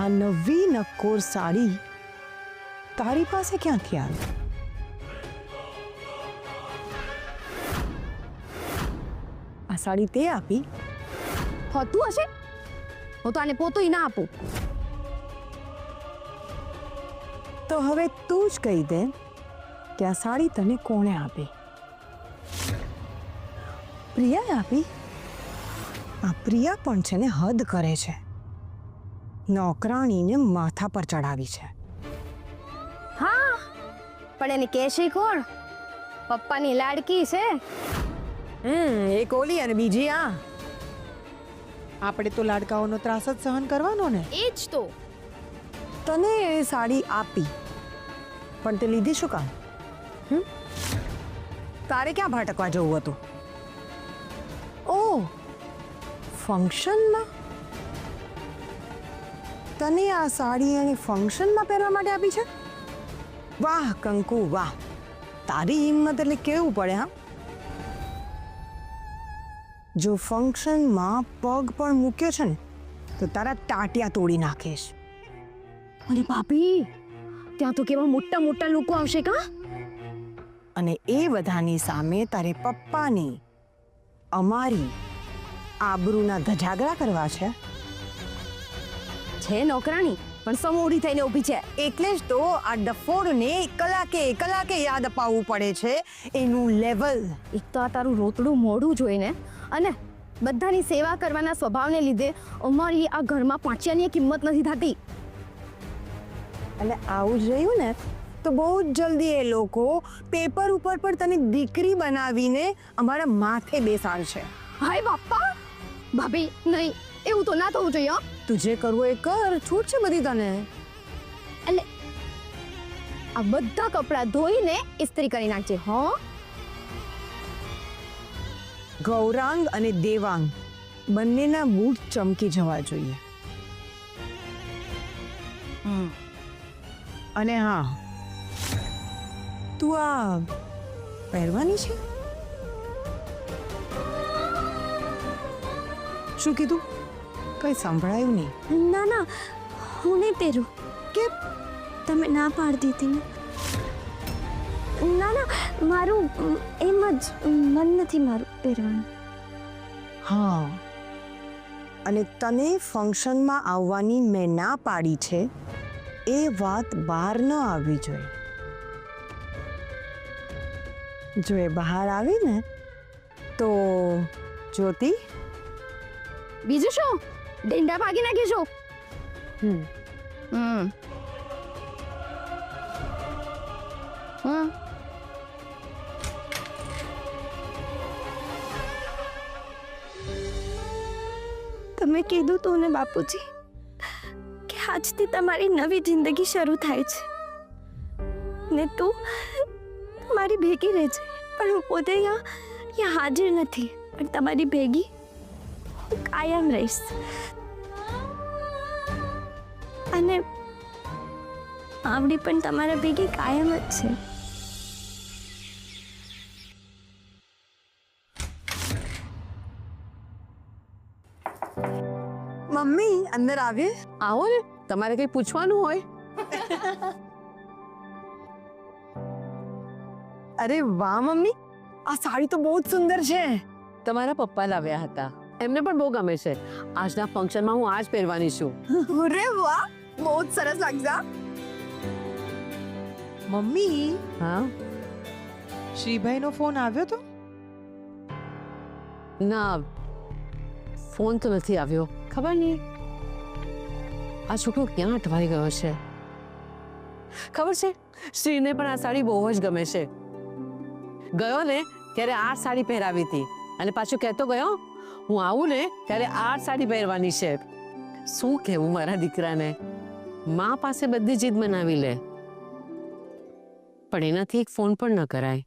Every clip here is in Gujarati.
આ નવી નક્કોર સાડી તારી પાસે ક્યાંથી આવી? આ સાડી તે આપી? હોતું હશે, હું તો આને પોતું ના આપું. તો હવે તું જ કહી દે કે આ સાડી તને કોણે આપી? પ્રિયાએ આપી? આ પ્રિયા પણ છે ને હદ કરે છે. નોકરાણીને માથા પર ચડાવી છે. હા, પણ એને કહેશે કોણ? પપ્પાની લાડકી છે. એક ઓલી અને બીજી આ. આપણે તો લાડકાઓનો ત્રાસ જ સહન કરવાનો ને. એ જ તો. તને એ સાડી આપી, પણ તે લીધી શું કામ? તારે ક્યાં ભટકવા જવું હતું? ઓહ, ફંક્શનમાં? તને આ સાડી અને ફંક્શનમાં પહેરવા માટે આપી છે? વાહ કંકુ વાહ, તારી હિંમત એટલે કેવું પડે. હા, જો ફંક્શનમાં પગ પણ મૂક્યો છે ને તો તારા ટાટિયા તોડી નાખીશ. અરે ભાભી, ત્યાં તો કેવા મોટા મોટા લોકો આવશે કા? અને એ બધાની સામે તારે પપ્પાની, અમારી આબરૂના ધજાગરા કરવા છે. છે નોકરાણી, પણ સમોડી થઈને ઊભી છે. એટલે જ તો આ ડફોડને કલાકે યાદ અપાવવું પડે છે એનું લેવલ. એક તો આ તારું રોતડું મોઢું જોઈને અને બધાની સેવા કરવાના સ્વભાવને લીધે અમારી આ ઘરમાં પાંચિયાની કિંમત નથી થતી. અને આવું જ રહ્યું ને તો બહુ જ જલ્દી એ લોકો પેપર ઉપર પણ તને દીકરી બનાવીને અમારા માથે બેસાડશે. હાય બાપા, ભાભી નહીં, એવું તો ના થવું જોઈએ. તું જે કરવું એ કર, છૂટ છે બધી તને. એટલે આ બધા કપડાં ધોઈને ઇસ્ત્રી કરી નાખજે. હા, ગૌરાંગ અને દેવાંગ બંનેના બૂટ ચમકી જવા જોઈએ. અને હા, તું આ પહેરવાની છે? શું કીધું? કઈ સંભળાયું નહીં. ના ના, હું નહીં પહેરું. કેમ? તમે ના પાડી દીધી ને. ના ના, મારું એમ જ મન નથી મારું પહેરવાનું. હા, અને તને ફંક્શનમાં આવવાની મેં ના પાડી છે એ વાત બહાર ન આવવી જોઈએ. જો એ બહાર આવી ને તો જ્યોતિ, બીજું શું? ડેંડા ભાગી નાખીશું. તમે કીધું તું ને બાપુજી કે આજથી તમારી નવી જિંદગી શરૂ થાય છે ને તું મારી ભેગી રહે છે, પણ હું પોતે અહીંયા હાજર નથી, પણ તમારી ભેગી હું કાયમ રહીશ. અને આવડી પણ તમારા ભેગી કાયમ જ છે. મમ્મી અંદર આવીએ. આવો ને, તમારે કઈ પૂછવાનું હોય? અરે વાહ મમ્મી, આ સાડી તો બહુ જ સુંદર છે. તમારા પપ્પા લાવ્યા હતા, એમને પણ બહુ ગમે છે. આજના ફંક્શનમાં હું આ જ પહેરવાની છું. અરે વાહ, બહુ જ સરસ લાગશે. મમ્મી, હા? શ્રીભાઈનો ફોન આવ્યો તો? ના, ફોન તો નથી આવ્યો. ખબર નહીં આ છોકરો ક્યાં અટવાઈ ગયો છે. ખબર છે, શ્રીને પણ આ સાડી બહુ જ ગમે છે. ગયો ને ત્યારે આ સાડી પહેરાવી હતી અને પાછો કહેતો ગયો હું આવું ને ત્યારે આ સાડી પહેરવાની છે. શું કહેવું મારા દીકરાને? મા પાસે બધી જીદ મનાવી લે, પણ એનાથી એક ફોન પણ ન કરાય.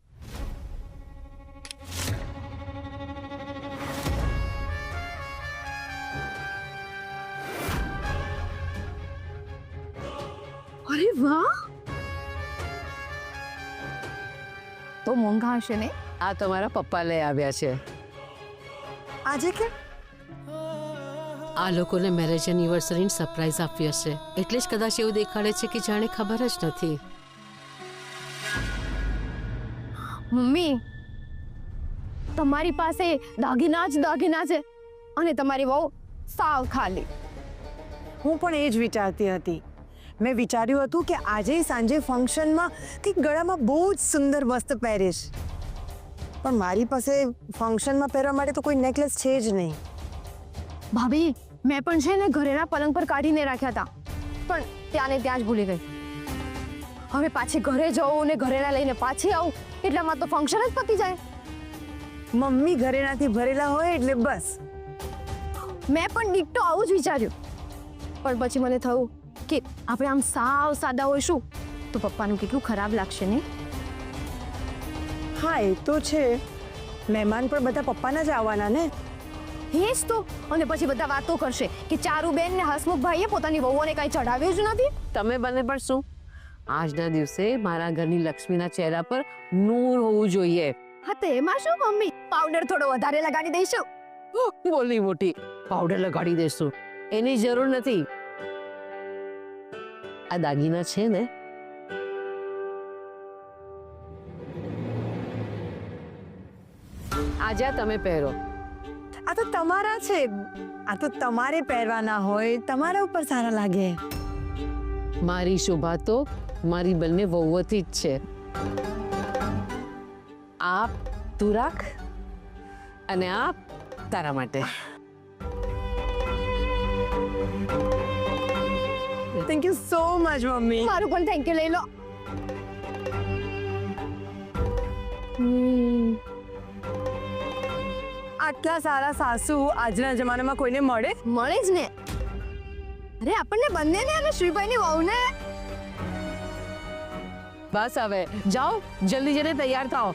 અરે વાહ, તો મોંઘા હશે ને? આ તમારા પપ્પા લઈ આવ્યા છે. આજે કે આ લોકોને મેરેજ એનિવર્સરીની સરપ્રાઈઝ આપવી હશે, એટલે જ કદાચ એવું દેખાડે છે કે જાણે ખબર જ નથી. મમ્મી, તમારી પાસે દાગીના જ દાગીના છે અને તમારી વહુ સાવ ખાલી. હું પણ એ જ વિચારતી હતી. મેં વિચાર્યું હતું કે આજે સાંજે ફંક્શનમાં કંઈક ગળામાં બહુ જ સુંદર વસ્ત્ર પહેરીશ, પણ મારી પાસે ફંક્શનમાં પહેરવા માટે તો કોઈ નેકલેસ છે જ નહીં. ભાભી, મેં પણ છે ને ઘરેના પલંગ પર કાઢીને રાખ્યા હતા, પણ ત્યાં ને ત્યાં જ ભૂલી ગઈ. હવે પાછી ઘરે જવું ને ઘરેના લઈને પાછી આવું એટલામાં તો ફંક્શન જ પતી જાય. મમ્મી ઘરેણાથી ભરેલા હોય એટલે બસ. મેં પણ ડીકટો આવું જ વિચાર્યું, પણ પછી મને થયું કે આપણે આમ સાવ સાદા હોઈશું તો પપ્પાનું કેટલું ખરાબ લાગશે ને. હા, એ તો છે. મહેમાન પણ બધા પપ્પાના જ આવવાના ને. એ જ તો. અને પછી બધા વાતો કરશે કે ચારુબેન ને હસમુખભાઈએ પોતાની વહુઓને કાંઈ ચડાવ્યું જ નથી. તમે બંને પણ શું? આજના દિવસે મારા ઘરની લક્ષ્મીના ચહેરા પર નૂર હોવું જોઈએ. હા, તો એમાં શું મમ્મી, પાવડર થોડો વધારે લગાડી દઈશું. બોલી મોટી, પાવડર લગાડી દેશું, એની જરૂર નથી. આ દાગીના છે ને, આજે તમે પહેરો. આ તો તમારા છે. આ તો તમારે પહેરવાના હોય, તમારા ઉપર સારા લાગે. મારી શોભા તો મારી બંને વહુઓથી જ છે. આ તું રાખ અને આ તારા માટે. Thank you so much mummy. મારું પણ થેન્ક યુ લઈ લો. આટલા સારા સાસુ આજના જમાનામાં કોઈને મળે? મળે જ ને. અરે આપણને બંનેને અને શ્રીભાઈની વહુને. બસ હવે જાઓ, જલ્દી જલ્દી તૈયાર થાઓ.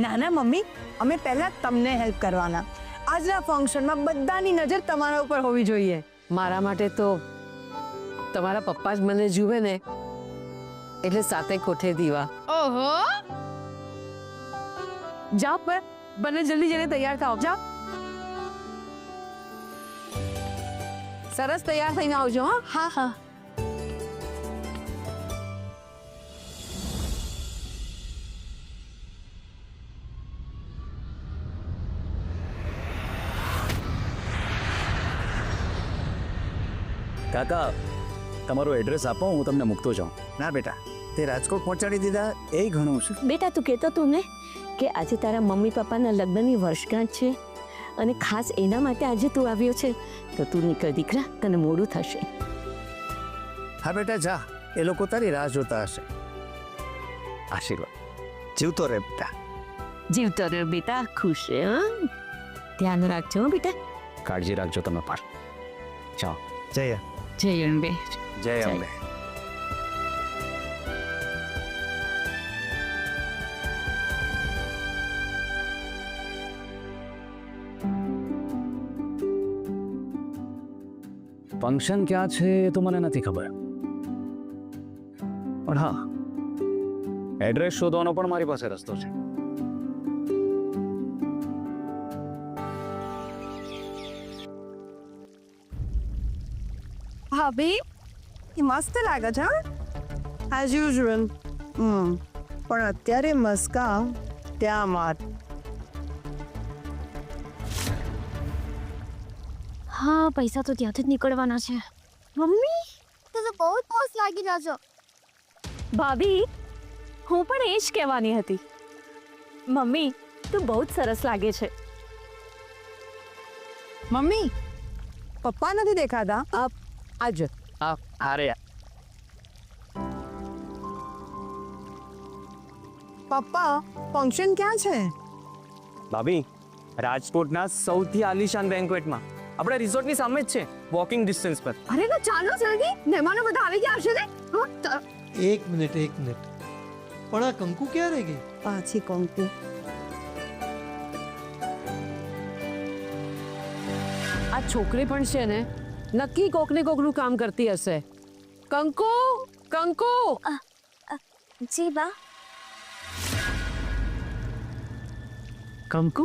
ના ના મમ્મી, અમે પહેલા તમને હેલ્પ કરવાના. આજના ફંક્શનમાં બધાની નજર તમારા ઉપર હોવી જોઈએ. મારા માટે તો તમારા પપ્પા જ મને જુએ ને એટલે સાથે કોઠે દીવા. ઓહો, જાઓ પર બંને જલ્દી જલ્દી તૈયાર થાઓ. જાઓ, સરસ તૈયાર થઈને આવજો. હા, હા. કાકા, તમારું એડ્રેસ આપો, હું તમને મૂકતો જાઉં. ના બેટા, તે રાજકોટ પહોંચાડી દીધા એ ઘણું છે. બેટા, તું કહેતો તું ને કે આજે તારા મમ્મી પપ્પાના લગ્નની વર્ષગાંઠ છે અને ખાસ એના માટે આજે તું આવ્યો છે, તો તું નીકળ દીકરા, તને મોડું થશે. હા બેટા જા, એ લોકો તારી રાહ જોતા હશે. આશીર્વાદ. જીવતો રહે બેટા. જીવતો રહ્યો બેટા, ખુશ રહે. હા, ધ્યાન રાખજો હો બેટા. કાળજી રાખજો તમે પણ. જાઓ. જય જય અંબે. જય અંબે. ફંક્શન ક્યાં છે એ તો મને નથી ખબર, પણ હા, એડ્રેસ શોધવાનો પણ મારી પાસે રસ્તો છે. ભાભી, એ મસ્ત લાગે છે. As usual. પણ અત્યારે મસ્કા ત્યાં માર. હા, પૈસા તો ત્યાંથી જ નીકળવાના છે. મમ્મી, તો બહુ જ પોસ લાગી રહ્યા છો. ભાભી, હું પણ એ જ કહેવાની હતી. મમ્મી, તું બહુ જ સરસ લાગે છે. મમ્મી, પપ્પા નથી દેખાતા. આજો. અરે પપ્પા, ફંક્શન ક્યાં છે? ભાભી, રાજકોટના સૌથી આલિશાન બેન્ક્વેટમાં, આપણા રિસોર્ટની સામે જ છે, વોકિંગ ડિસ્ટન્સ પર. અરે તો ચાલો જલ્દી, મહેમાનો બધા આવી ગયા હશે ને. એક મિનિટ. પણ આ કંકુ ક્યારે ગઈ? પાછી કંકુ. આ છોકરી પણ છે ને, નક્કી કોકને કોકનું કામ કરતી હશે. કંકુ, કંકુ. જી બા. કંકુ,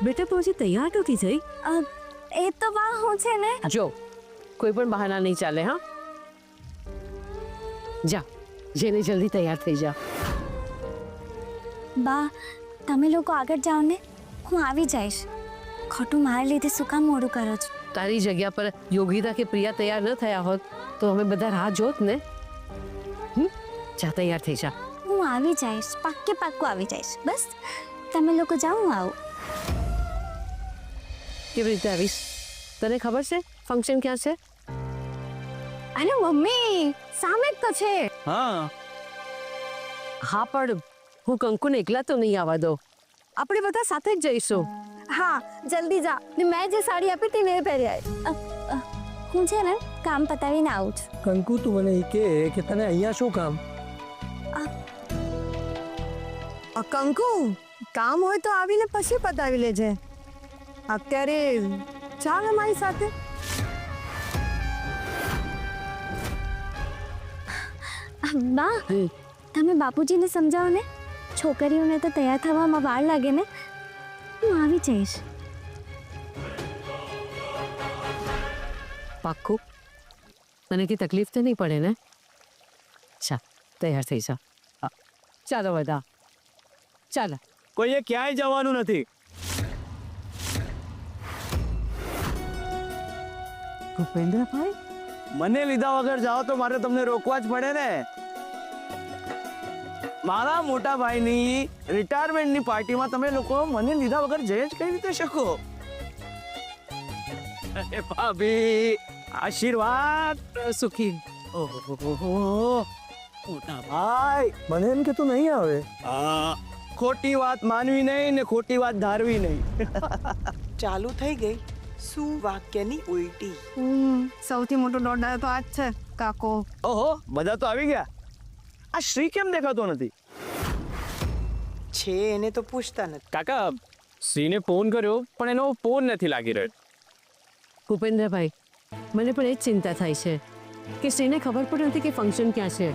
બેટા તું હજી તૈયાર નથી થઈ? એ તો બા હું છે ને જો કોઈ પણ બહાના નહીં ચાલે હા જા જેને જલ્દી તૈયાર થઈ જા બા તમે લોકો આગળ જાઓ ને હું આવી જઈશ ખોટું મારા લીધે શું કામ મોડું કરો છો તારી જગ્યા પર યોગિતા કે પ્રિયા તૈયાર ન થયા હોત તો અમે બધા રાહ જોત ને જા તૈયાર થઈ જા હું આવી જઈશ પાક્કું આવી જઈશ બસ તમે લોકો જાઓ હું આવું કેવી રીતે આવીશ તને ખબર છે ફંક્શન ક્યાં છે અરે મમ્મી સામે જ તો છે હા હા પણ હું કંકુને એકલા તો નહીં આવવા દો આપણે બધા સાથે જ જઈશું હા જલ્દી જા ને મેં જે સાડી આપી હતી ને એ પહેરી આવી હું છે ને કામ પતાવીને આવું છું કંકુ તું મને એ કે તને અહીંયા શું કામ કંકુ કામ હોય તો આવીને પછી પતાવી લેજે અત્યારે ચાલ અમારી સાથે બા તમે બાપુજીને સમજાવો ને છોકરીઓને તો તૈયાર થવામાં વાર લાગે ને હું આવી જઈશ પાક્કું તને કઈ તકલીફ તો નહીં પડે ને ચા તૈયાર થઈ જા ચાલો બધા ચાલો કોઈએ ક્યાંય જવાનું નથી ભૂપેન્દ્રભાઈ મને લીધા વગર જાઓ તો મારે તમને રોકવા જ પડે ને મારા મોટા ભાઈની રિટાયરમેન્ટની પાર્ટીમાં તમે લોકો મને લીધા વગર જઈ જ કઈ રીતે શકો અરે ભાભી આશીર્વાદ સુખી ઓહો મોટા ભાઈ મને એમ કે તું નહીં આવે ખોટી વાત માનવી નહીં ને ખોટી વાત ધારવી નહીં ચાલુ થઈ ગઈ શું વાક્યની ઉલટી સૌથી મોટો દોડદાર તો આ જ છે કાકો ઓહો બધા તો આવી ગયા આ શ્રી કેમ દેખાતો નથી છે એને તો પૂછતા નથી કાકા શ્રીને ફોન કર્યો પણ એનો ફોન નથી લાગી રહ્યો ભૂપેન્દ્રભાઈ મને પણ એ જ ચિંતા થાય છે કે શ્રીને ખબર પણ નથી કે ફંક્શન ક્યાં છે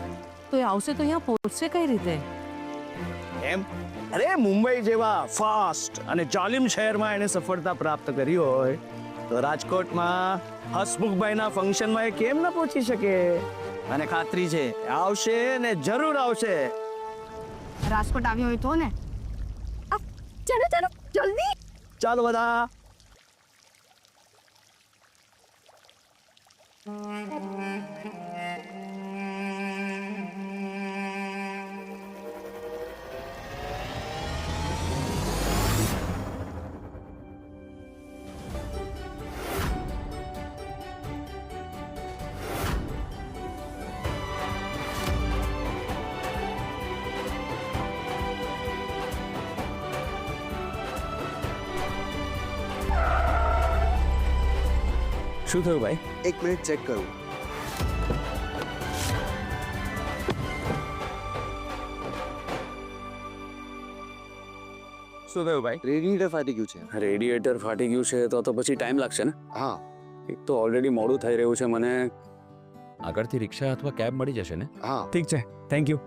તો એ આવશે તો અહીંયા પહોંચશે કઈ રીતે એમ અરે મુંબઈ જેવા ફાસ્ટ અને જાલિમ શહેરમાં એને સફળતા પ્રાપ્ત કરી હોય તો રાજકોટમાં હસમુખભાઈના ફંક્શનમાં એ કેમ ન પહોંચી શકે અને ખાતરી છે આવશે ને જરૂર આવશે રાજકોટ આવ્યો હોય તો ને ચલો ચલો જલ્દી ચાલો બધા શું થયું ભાઈ એક મિનિટ ચેક કરું શું થયું ભાઈ રેડિયેટર ફાટી ગયું છે રેડિયેટર ફાટી ગયું છે તો પછી ટાઈમ લાગશે ને હા એક તો ઓલરેડી મોડું થઈ રહ્યું છે મને આગળથી રિક્ષા અથવા કેબ મળી જશે ને હા ઠીક છે થેન્ક યુ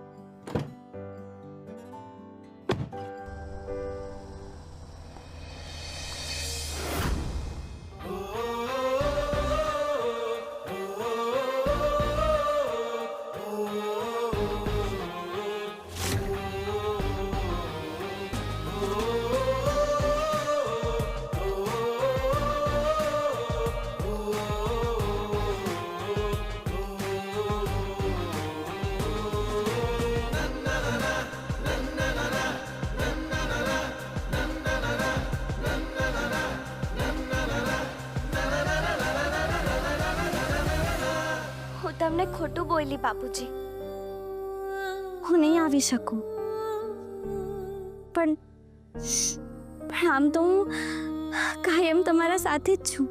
હું તમને ખોટું બોલી બાપુજી હું નહીં આવી શકું પણ આમ તો હું કાયમ તમારા સાથે જ છું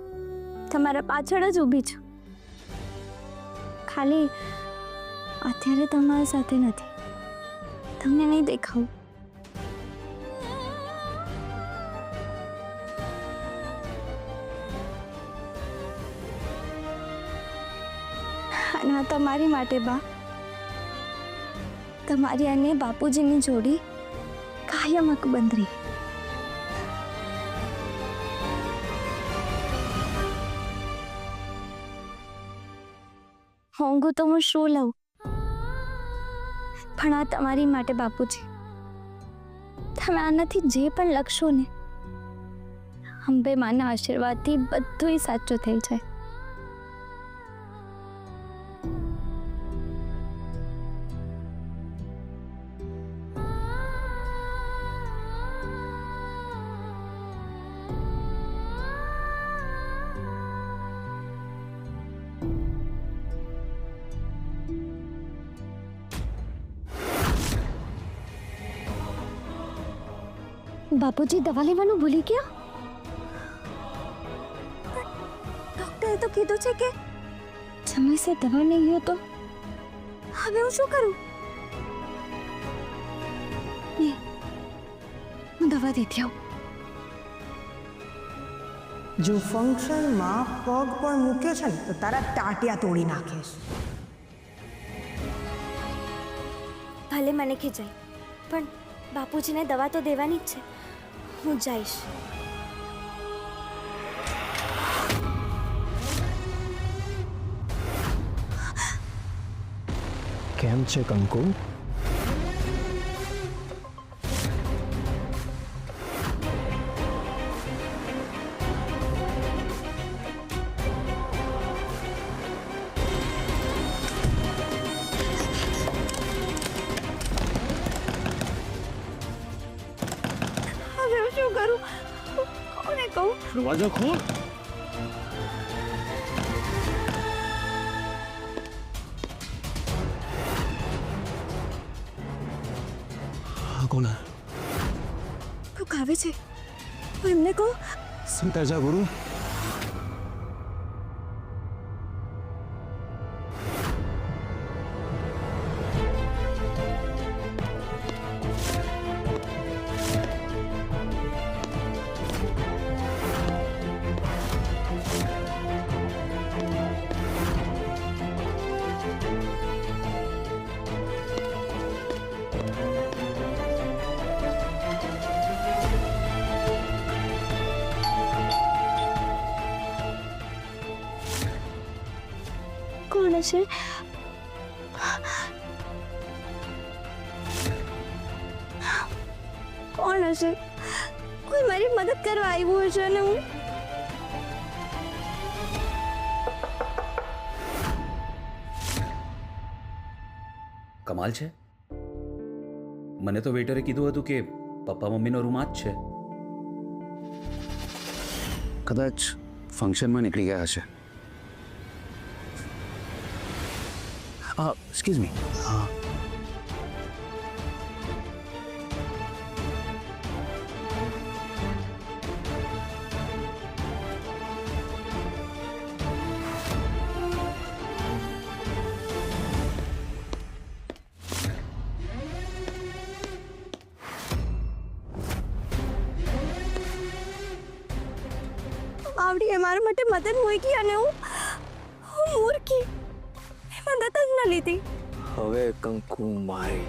તમારા પાછળ જ ઊભી છું ખાલી અત્યારે તમારા સાથે નથી તમને નહીં દેખાવું અને આ તમારી માટે બા તમારી અને બાપુજીની જોડી કાયમ અકબંધ રહી મોંઘું તો હું શું લઉં, પણ આ તમારી માટે બાપુજી, તમે આનાથી જે પણ લખશો ને, અંબે માના આશીર્વાદથી બધુંય સાચું થઈ જાય. બાપુજી દવા લેવાનું ભૂલી ગયા? ડોક્ટરે તો કીધું છે કે સમયસર દવા નહીં લ્યો તો હવે હું શું કરું? હું દવા દેતી આવું. જો ફંક્શનમાં પગ પણ મૂક્યો છે ને તો તારા ટાટિયા તોડી નાખીશ. ભલે મને ખીજાય, પણ બાપુજીને દવા તો દેવાની જ છે. હું જઈશ. કેમ છે કંકુ? હવે હું શું કરું? કોને કહું? દરવાજો ખોલ. કોણ? કોક આવે છે. હું એમને કહું. સંતરજા ગુરુ. કોણ હશે? કોણ હશે? કોઈ મારી મદદ કરવા આવ્યું હશે ને હું કમાલ છે. મને તો વેઇટરે કીધું હતું કે પપ્પા મમ્મીનો રૂમ આ જ છે. કદાચ ફંક્શનમાં નીકળી ગયા હશે. Excuse me. હા, આવડીએ મારા માટે મદદ મૂકી અને હું મૂર્ખી મદદ જ ન લીધી. હવે કંકુ મારી.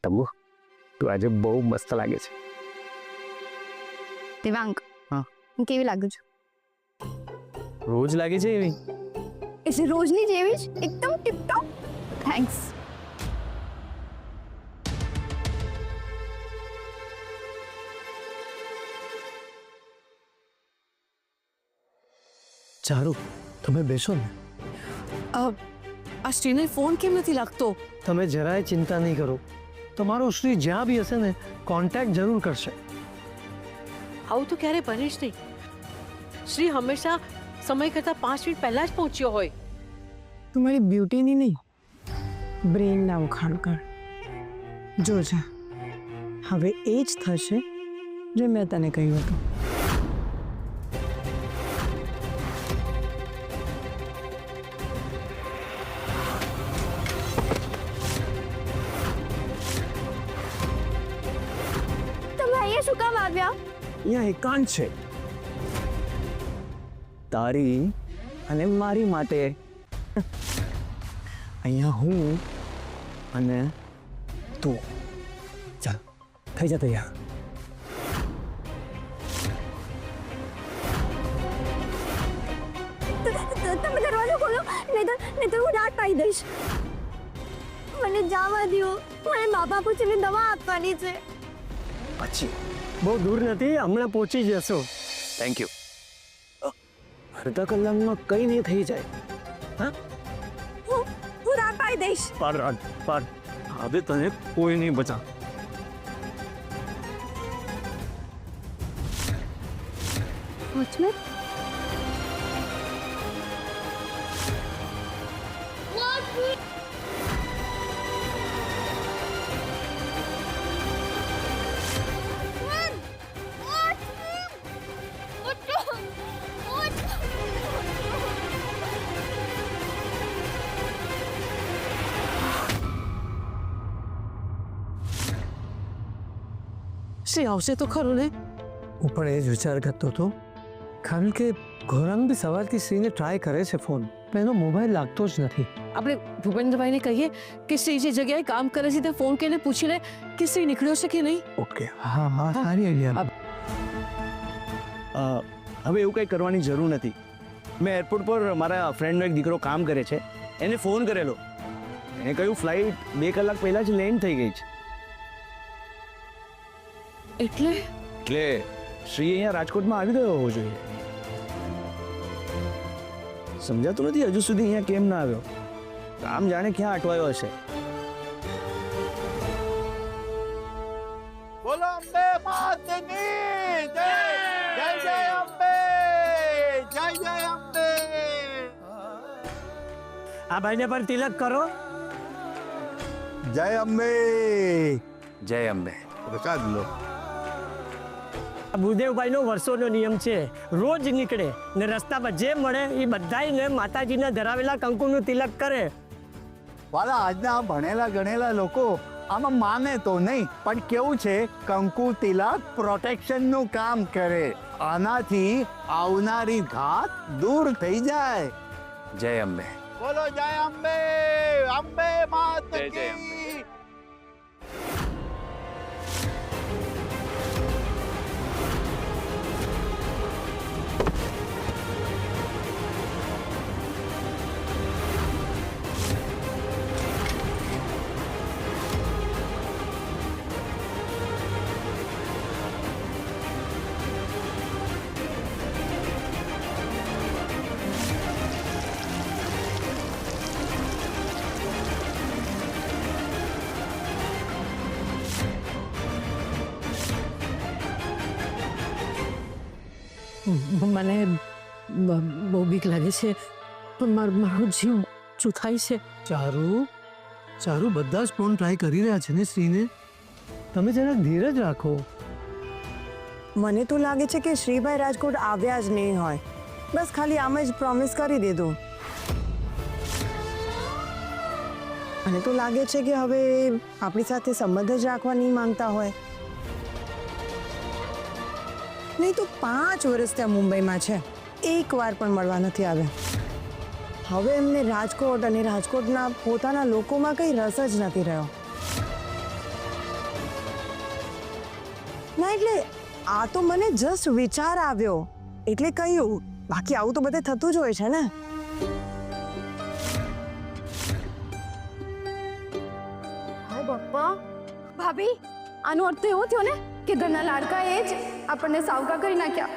તમુ, તું આજે બહુ મસ્ત લાગે છે. દેવાંગ, હા, હું કેવી લાગુ છું? રોજ લાગે છે એવી? એટલે રોજની જેવી જ, એકદમ ટીપટોપ. થેન્ક્સ. ચારુ, તમે બેસો ને. આ શ્રીને ફોન કેમ નથી લાગતો? તમે જરાય ચિંતા નહીં કરો. તમારો શ્રી જ્યાં બી હશે ને કોન્ટેક્ટ જરૂર કરશે. આવું તો ક્યારે બને જ નહીં. શ્રી હંમેશા સમય કરતાં 5 મિનિટ પહેલા જ પહોંચ્યો હોય. તું મારી બ્યુટીની નહીં, બ્રેનના ઉખાણ કર. જોજા, હવે એ જ થશે જે મેં તને કહ્યું હતું. અહીંયા એકાંત છે, તારી અને મારી માટે. અહીંયા હું અને તું. ચાલ થઈ જા તૈયાર. તમે દરવાજો ખોલો, નહીં તો હું દાંત પાડી દઈશ. મને જવા દો, મને બાપા પૂછીને દવા આપવાની છે. પછી બહુ દૂર નથી, હમણાં પહોંચી જશો. Thank you. અડધા કલાકમાં કઈ નહીં થઈ જાય. હા હું દાંત પાડી દઈશ. પર હવે તને કોઈ નહીં બચા. વોચમેન, શ્રી આવશે તો ખરું ને? હું પણ એ જ વિચાર કરતો હતો, કારણ કે ગૌરાંગ બી સવારથી શ્રીને ટ્રાય કરે છે ફોન, પણ એનો મોબાઈલ લાગતો જ નથી. આપણે ભૂપેન્દ્રભાઈને કહીએ કે શ્રી જે જગ્યાએ કામ કરે છે તે ફોન કરીને પૂછી લે કે શ્રી નીકળ્યો છે કે નહીં. ઓકે, હા હા, સારી આઈડિયા. હવે એવું કંઈ કરવાની જરૂર નથી. મેં એરપોર્ટ પર મારા ફ્રેન્ડનો એક દીકરો કામ કરે છે, એને ફોન કરેલો. એને કહ્યું ફ્લાઇટ 2 કલાક પહેલાં જ લેન્ડ થઈ ગઈ છે. એટલે શ્રી અહીંયા રાજકોટમાં આવી ગયો હોવો જોઈએ. સમજાતું નથી હજુ સુધી અહીંયા કેમ ના આવ્યો. કામ જાણે ક્યાં અટવાયો હશે. બોલો અંબે માતની જય. જય જય અંબે, જય જય અંબે. આ ભાઈને પર તિલક કરો. જય અંબે. જય અંબે. પ્રસાદ લો. ભૂદેવભાઈનો વર્ષોનો નિયમ છે, રોજ નીકળે ને રસ્તામાં જે મળે એ બધાને માતાજીના ધરાવેલા કંકુનું તિલક કરે. વાલા, આજના ભણેલા ગણેલા લોકો આમાં માને તો નહીં, પણ કેવું છે, કંકુ તિલક પ્રોટેક્શનનું કામ કરે. આનાથી આવનારી ઘાત દૂર થઈ જાય. જય અંબે. બોલો જય અંબે. અંબે માત જય જય કી. મને બહુ બીક લાગે છે, પણ મારો જીવ ચૂથાય છે. ચારુ બધા જ ફોન ટ્રાય કરી રહ્યા છે ને શ્રીને. તમે જરાક ધીરજ રાખો. મને તો લાગે છે કે શ્રીભાઈ રાજકોટ આવ્યા જ નહીં હોય, બસ ખાલી આમ જ પ્રોમિસ કરી દીધું. મને તો લાગે છે કે હવે આપણી સાથે સંબંધ જ રાખવા નહીં માંગતા હોય. નહીં તો 5 વર્ષ ત્યાં મુંબઈમાં છે, એક વાર પણ મળવા નથી આવ્યા. હવે એમને રાજકોટ અને રાજકોટના પોતાના લોકોમાં કંઈ રસ જ નથી રહ્યો. ના એટલે આ તો મને જસ્ટ વિચાર આવ્યો એટલે કહ્યું, બાકી આવું તો બધે થતું જ હોય છે ને. હાય બાપા, ભાભી, આનો અર્થ તો એવો થયો ને કે ઘરના લાડકા એ જ આપણને સાવકા કરી નાખ્યા.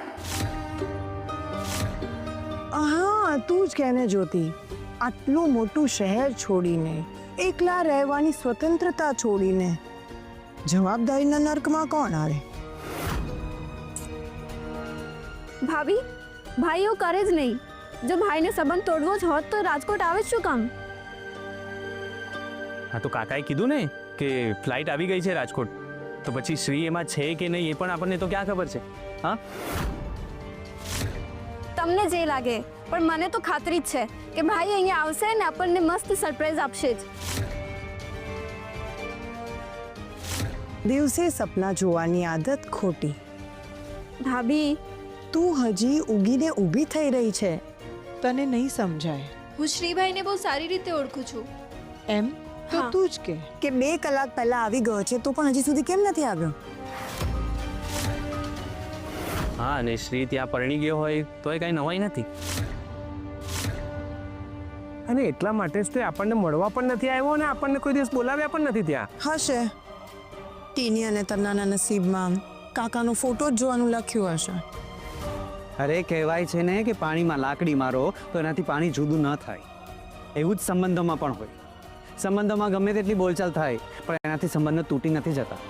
હા, તું જ કહેને જ્યોતિ, આટલું મોટું શહેર છોડીને, એકલા રહેવાની સ્વતંત્રતા છોડીને જવાબદારીના નર્કમાં કોણ આવે? ભાભી, ભાઈ એવું કરે જ નહીં. જો ભાઈને સંબંધ તોડવો જ હોત તો રાજકોટ આવે જ શું કામ? હા તો કાકાએ કીધું ને કે ફ્લાઇટ આવી ગઈ છે રાજકોટ, તો પછી શ્રી એમાં છે કે નહીં એ પણ આપણને તો ક્યાં ખબર છે. હા, તમને જે લાગે, પણ મને તો ખાતરી જ છે કે ભાઈ અહીંયા આવશે ને આપણને મસ્ત સરપ્રાઈઝ આપશે જ. દિવસે સપના જોવાની આદત ખોટી. ભાભી તું હજી ઉગીને ઊભી થઈ રહી છે. તને નહીં સમજાય હું શ્રીભાઈને બહુ સારી રીતે ઓળખું છું. એમ તો હા. તું જ કે કે 2 કલાક પહેલા આવી ગયો છે તો પણ હજી સુધી કેમ નથી આવ્યો? હા, અને શ્રી ત્યાં પરણી ગયો હોય તો એ કાંઈ નવાઈ નથી. અને એટલા માટે જ તે આપણને મળવા પણ નથી આવ્યો અને આપણને કોઈ દિવસ બોલાવ્યા પણ નથી ત્યાં. હશે ટીની અને તન્નાના નસીબમાં કાકાનો ફોટો જ જોવાનું લખ્યું હશે. અરે કહેવાય છે ને કે પાણીમાં લાકડી મારો તો એનાથી પાણી જુદું ન થાય. એવું જ સંબંધોમાં પણ હોય. સંબંધોમાં ગમે તેટલી બોલચાલ થાય પણ એનાથી સંબંધો તૂટી નથી જતા.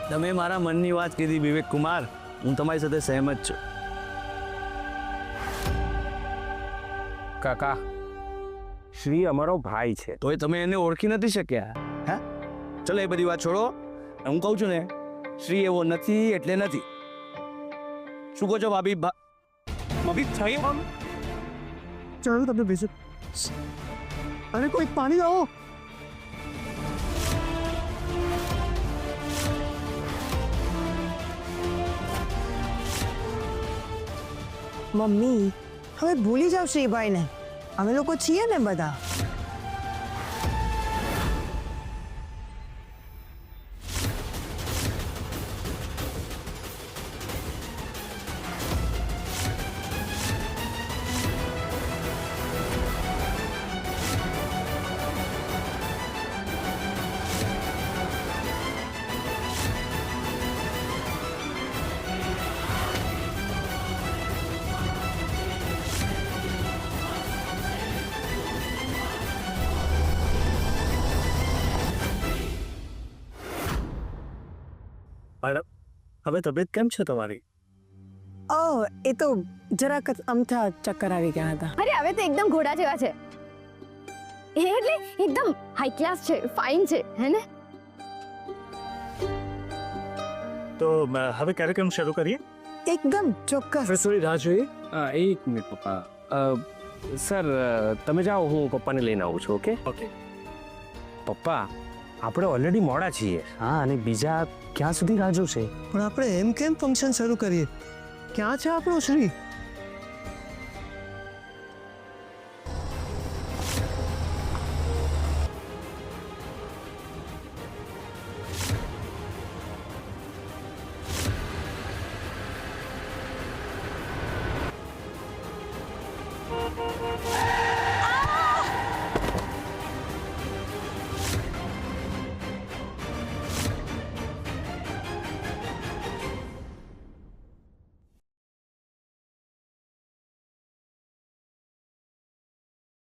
તમે મારા મનની વાત કીધી વિવેક કુમાર, હું તમારી સાથે સહેમત છું. કાકા, શ્રી અમારો ભાઈ છે. તોય તમે એને ઓળખી નથી શક્યા? હા, ચલો એ બધી વાત છોડો. હું કહું છું ને, શ્રી એવો નથી એટલે નથી. શું કહો છો ભાભી? ભાભી થઈ ચાલો તમે બેસો. અરે કોઈ પાણી લાવો. મમ્મી હવે ભૂલી જાવ શ્રીભાઈને. અમે લોકો છીએ ને બધા. હવે તબિયત કેમ છે તમારી? એ તો જરાક અમથા ચક્કર આવી ગયા હતા. અરે હવે તો એકદમ ઘોડા જેવા છે. એ એટલે એકદમ હાઈ ક્લાસ છે, ફાઇન છે, હે ને? તો હવે કાર્યક્રમ શરૂ કરીએ. એકદમ ચોક્કસ. થોડી રાહ જોઈએ. એક મિનિટ પપ્પા. સર તમે જાઓ, હું પપ્પાને લઈને આવું છું. Okay okay. પપ્પા, આપણે ઓલરેડી મોડા છીએ. હા, અને બીજા ક્યાં સુધી રાહ જોશે? પણ આપણે એમ કેમ ફંક્શન શરૂ કરીએ? ક્યાં છે આપણો શ્રી?